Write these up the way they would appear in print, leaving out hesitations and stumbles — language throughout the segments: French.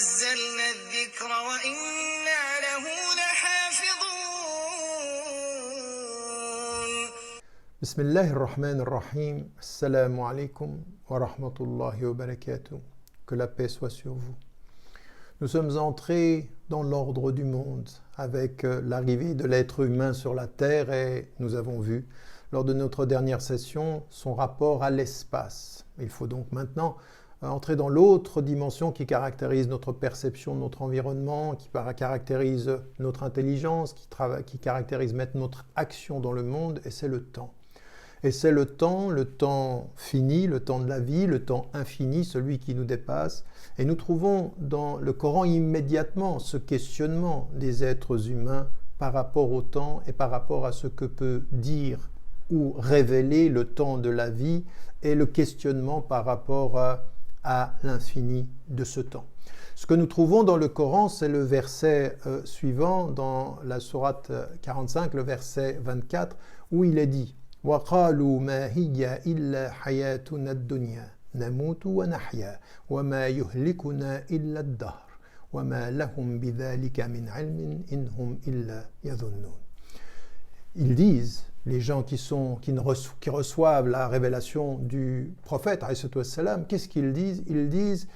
نزلنا الذكر وإنا له لحافظون. بسم الله الرحمن الرحيم. Assalamu alaikum wa rahmatullahi wa barakatuh. Que la paix soit sur vous. Nous sommes entrés dans l'ordre du monde avec l'arrivée de l'être humain sur la Terre et nous avons vu lors de notre dernière session son rapport à l'espace. Il faut donc maintenant entrer dans l'autre dimension qui caractérise notre perception de notre environnement, qui caractérise notre intelligence, qui caractérise maintenant notre action dans le monde, et c'est le temps. Et c'est le temps fini, le temps de la vie, le temps infini, celui qui nous dépasse. Et nous trouvons dans le Coran immédiatement ce questionnement des êtres humains par rapport au temps et par rapport à ce que peut dire ou révéler le temps de la vie et le questionnement par rapport à l'infini de ce temps. Ce que nous trouvons dans le Coran, c'est le verset suivant, dans la sourate 45, le verset 24, où il est dit « وَقَالُوا مَا هِيَ إِلَّا حَيَاتُنَا الدُّنْيَا نَمُوتُ وَنَحْيَا وَمَا يُهْلِكُنَا إِلَّا الدَّهْرُ وَمَا لَهُمْ بِذَلِكَ مِنْ عِلْمٍ إِنْ هُمْ إِلَّا يَظُنُّونَ » Ils disent, les gens qui reçoivent la révélation du prophète, qu'est-ce qu'ils disent ? Ils disent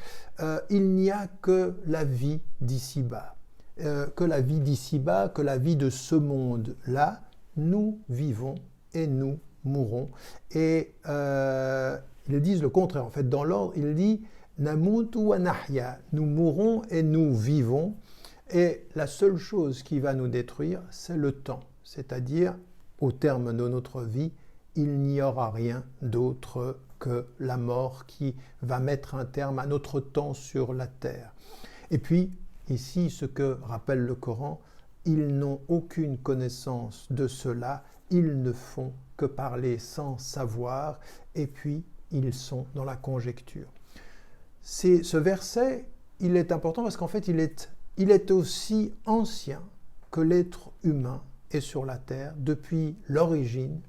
il n'y a que la vie d'ici-bas, que la vie de ce monde-là, nous vivons et nous mourrons. Et ils disent le contraire, en fait, dans l'ordre, il dit namutu wa nahya, nous mourrons et nous vivons, et la seule chose qui va nous détruire, c'est le temps. C'est-à-dire, au terme de notre vie, il n'y aura rien d'autre que la mort qui va mettre un terme à notre temps sur la terre. Et puis, ici, ce que rappelle le Coran, ils n'ont aucune connaissance de cela, ils ne font que parler sans savoir, et puis ils sont dans la conjecture. Ce verset, il est important parce qu'en fait, il est aussi ancien que l'être humain est sur la terre. Depuis l'origine,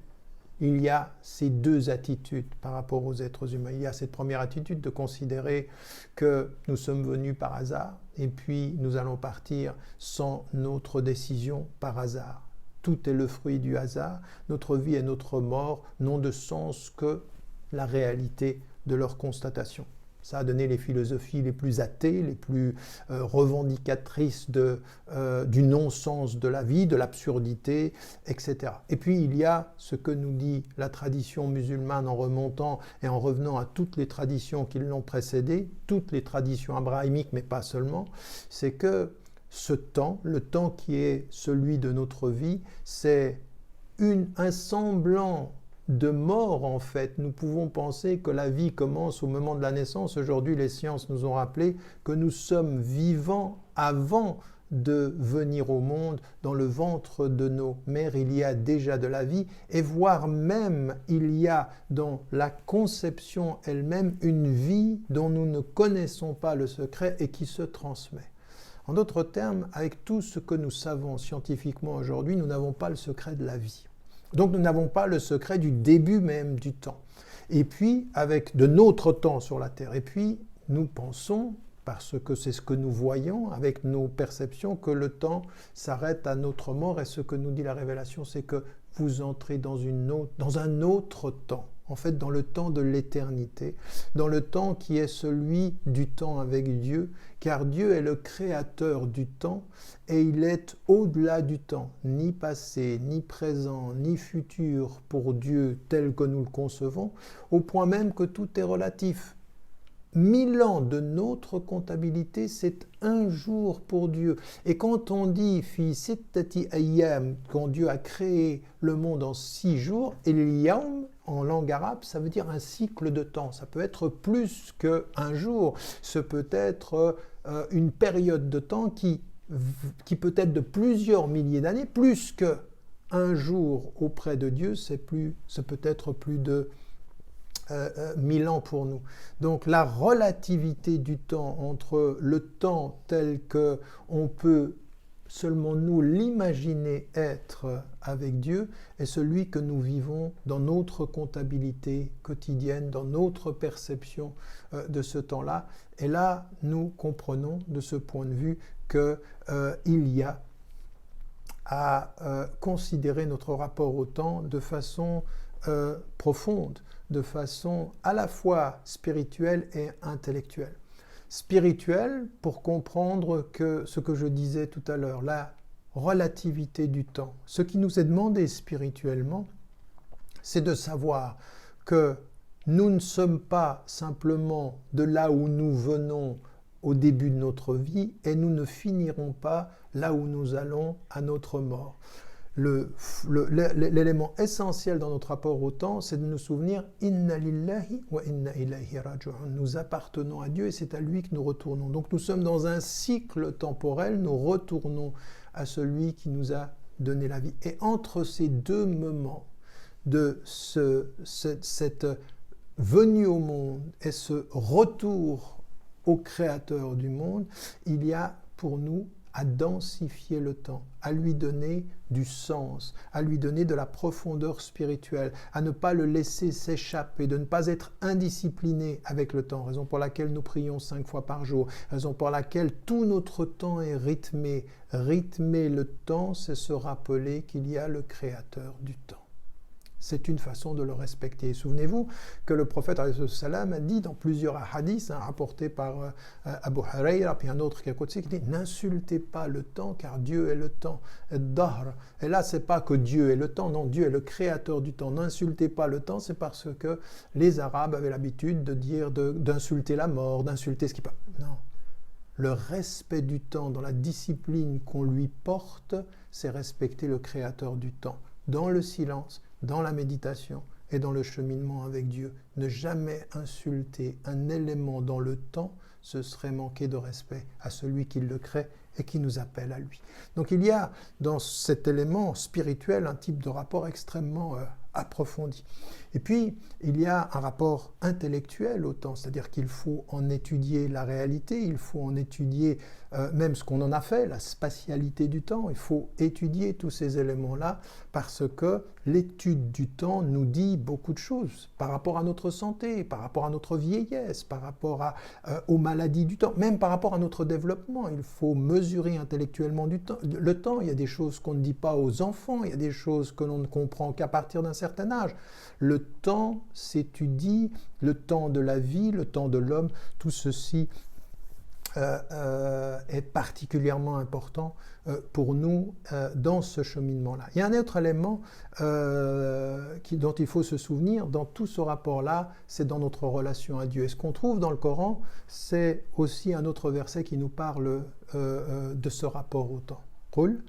il y a ces deux attitudes par rapport aux êtres humains. Il y a cette première attitude de considérer que nous sommes venus par hasard et puis nous allons partir sans notre décision par hasard. Tout est le fruit du hasard. Notre vie et notre mort n'ont de sens que la réalité de leur constatation. Ça a donné les philosophies les plus athées, les plus revendicatrices du non-sens de la vie, de l'absurdité, etc. Et puis il y a ce que nous dit la tradition musulmane en remontant et en revenant à toutes les traditions qui l'ont précédée, toutes les traditions abrahamiques, mais pas seulement, c'est que ce temps, le temps qui est celui de notre vie, c'est un semblant de mort, en fait. Nous pouvons penser que la vie commence au moment de la naissance. Aujourd'hui, les sciences nous ont rappelé que nous sommes vivants avant de venir au monde. Dans le ventre de nos mères, il y a déjà de la vie, et voire même, il y a dans la conception elle-même une vie dont nous ne connaissons pas le secret et qui se transmet. En d'autres termes, avec tout ce que nous savons scientifiquement aujourd'hui, nous n'avons pas le secret de la vie. Donc nous n'avons pas le secret du début même du temps. Et puis, avec de notre temps sur la Terre. Et puis, nous pensons, parce que c'est ce que nous voyons avec nos perceptions, que le temps s'arrête à notre mort. Et ce que nous dit la Révélation, c'est que vous entrez dans un autre temps. En fait, dans le temps de l'éternité, dans le temps qui est celui du temps avec Dieu, car Dieu est le créateur du temps et il est au-delà du temps, ni passé, ni présent, ni futur pour Dieu tel que nous le concevons, au point même que tout est relatif. 1000 ans de notre comptabilité, c'est un jour pour Dieu. Et quand on dit « fi sittati ayyam », quand Dieu a créé le monde en 6 jours, « el yawm » en langue arabe, ça veut dire un cycle de temps. Ça peut être plus qu'un jour. Ce peut être une période de temps qui peut être de plusieurs milliers d'années, plus qu'un jour auprès de Dieu, c'est peut être plus de 1000 ans pour nous. Donc la relativité du temps entre le temps tel qu'on peut seulement nous l'imaginer être avec Dieu est celui que nous vivons dans notre comptabilité quotidienne, dans notre perception de ce temps-là. Et là, nous comprenons de ce point de vue qu'il y a à considérer notre rapport au temps de façon profonde, de façon à la fois spirituelle et intellectuelle. Spirituelle pour comprendre que ce que je disais tout à l'heure, la relativité du temps. Ce qui nous est demandé spirituellement, c'est de savoir que nous ne sommes pas simplement de là où nous venons au début de notre vie et nous ne finirons pas là où nous allons à notre mort. L'élément essentiel dans notre rapport au temps, c'est de nous souvenir « Inna lillahi wa inna ilayhi raji'un ». Nous appartenons à Dieu et c'est à lui que nous retournons. Donc nous sommes dans un cycle temporel, nous retournons à celui qui nous a donné la vie. Et entre ces deux moments de cette venue au monde et ce retour au Créateur du monde, il y a pour nous à densifier le temps, à lui donner du sens, à lui donner de la profondeur spirituelle, à ne pas le laisser s'échapper, de ne pas être indiscipliné avec le temps, raison pour laquelle nous prions 5 fois par jour, raison pour laquelle tout notre temps est rythmé. Rythmer le temps, c'est se rappeler qu'il y a le Créateur du temps. C'est une façon de le respecter. Souvenez-vous que le prophète ﷺ a dit dans plusieurs hadiths, rapportés par Abu Huraira, puis un autre qui a quoté, qui dit « N'insultez pas le temps, car Dieu est le temps. » Et là, c'est pas que Dieu est le temps, non, Dieu est le créateur du temps. N'insultez pas le temps, c'est parce que les Arabes avaient l'habitude de dire, d'insulter la mort, d'insulter ce qui peut. Non. Le respect du temps dans la discipline qu'on lui porte, c'est respecter le créateur du temps. Dans le silence, dans la méditation et dans le cheminement avec Dieu. Ne jamais insulter un élément dans le temps, ce serait manquer de respect à celui qui le crée et qui nous appelle à lui. Donc il y a dans cet élément spirituel un type de rapport extrêmement approfondi. Et puis, il y a un rapport intellectuel au temps, c'est-à-dire qu'il faut en étudier la réalité, il faut en étudier même ce qu'on en a fait, la spatialité du temps, il faut étudier tous ces éléments-là parce que l'étude du temps nous dit beaucoup de choses par rapport à notre santé, par rapport à notre vieillesse, par rapport aux maladies du temps, même par rapport à notre développement. Il faut mesurer intellectuellement le temps. Il y a des choses qu'on ne dit pas aux enfants, il y a des choses que l'on ne comprend qu'à partir d'un certain âge. Le temps s'étudie, le temps de la vie, le temps de l'homme, tout ceci est particulièrement important pour nous dans ce cheminement-là. Il y a un autre élément dont il faut se souvenir dans tout ce rapport-là, c'est dans notre relation à Dieu. Et ce qu'on trouve dans le Coran, c'est aussi un autre verset qui nous parle de ce rapport au temps. قُلْ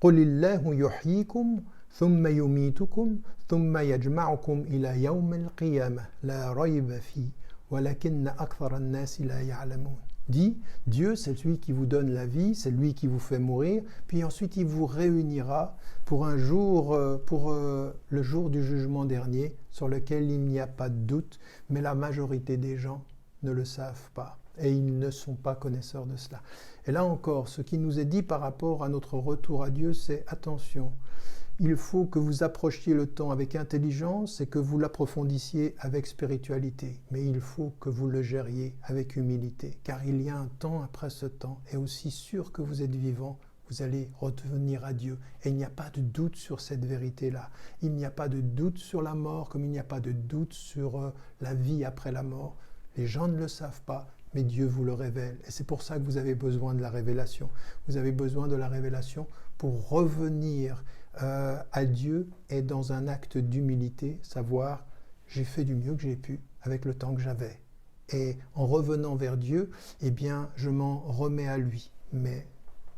اللَّهُ يُحْيِيكُمْ ثُمَّ يُمِيتُكُمْ ثُمَّ يَجْمَعُكُمْ إِلَى يَوْمِ الْقِيَامَةِ لَا رَيْبَ فِيهِ وَلَكِنَّ أَكْثَرَ النَّاسِ لَا يَعْلَمُونَ. Dit, Dieu, c'est lui qui vous donne la vie, c'est lui qui vous fait mourir, puis ensuite il vous réunira pour un jour, pour le jour du jugement dernier, sur lequel il n'y a pas de doute, mais la majorité des gens ne le savent pas, et ils ne sont pas connaisseurs de cela. Et là encore, ce qui nous est dit par rapport à notre retour à Dieu, c'est attention, il faut que vous approchiez le temps avec intelligence et que vous l'approfondissiez avec spiritualité. Mais il faut que vous le gériez avec humilité, car il y a un temps après ce temps, et aussi sûr que vous êtes vivant, vous allez revenir à Dieu. Et il n'y a pas de doute sur cette vérité-là. Il n'y a pas de doute sur la mort, comme il n'y a pas de doute sur la vie après la mort. Les gens ne le savent pas, mais Dieu vous le révèle. Et c'est pour ça que vous avez besoin de la révélation. Vous avez besoin de la révélation pour revenir à Dieu et dans un acte d'humilité, savoir j'ai fait du mieux que j'ai pu avec le temps que j'avais. Et en revenant vers Dieu, eh bien, je m'en remets à lui. Mais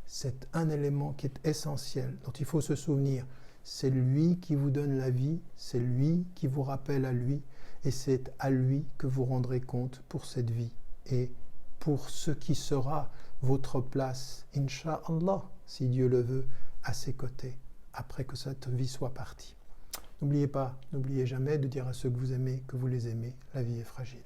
c'est un élément qui est essentiel, dont il faut se souvenir. C'est lui qui vous donne la vie, c'est lui qui vous rappelle à lui, et c'est à lui que vous rendrez compte pour cette vie et pour ce qui sera votre place, Inch'Allah, si Dieu le veut, à ses côtés, après que cette vie soit partie. N'oubliez pas, n'oubliez jamais de dire à ceux que vous aimez que vous les aimez. La vie est fragile.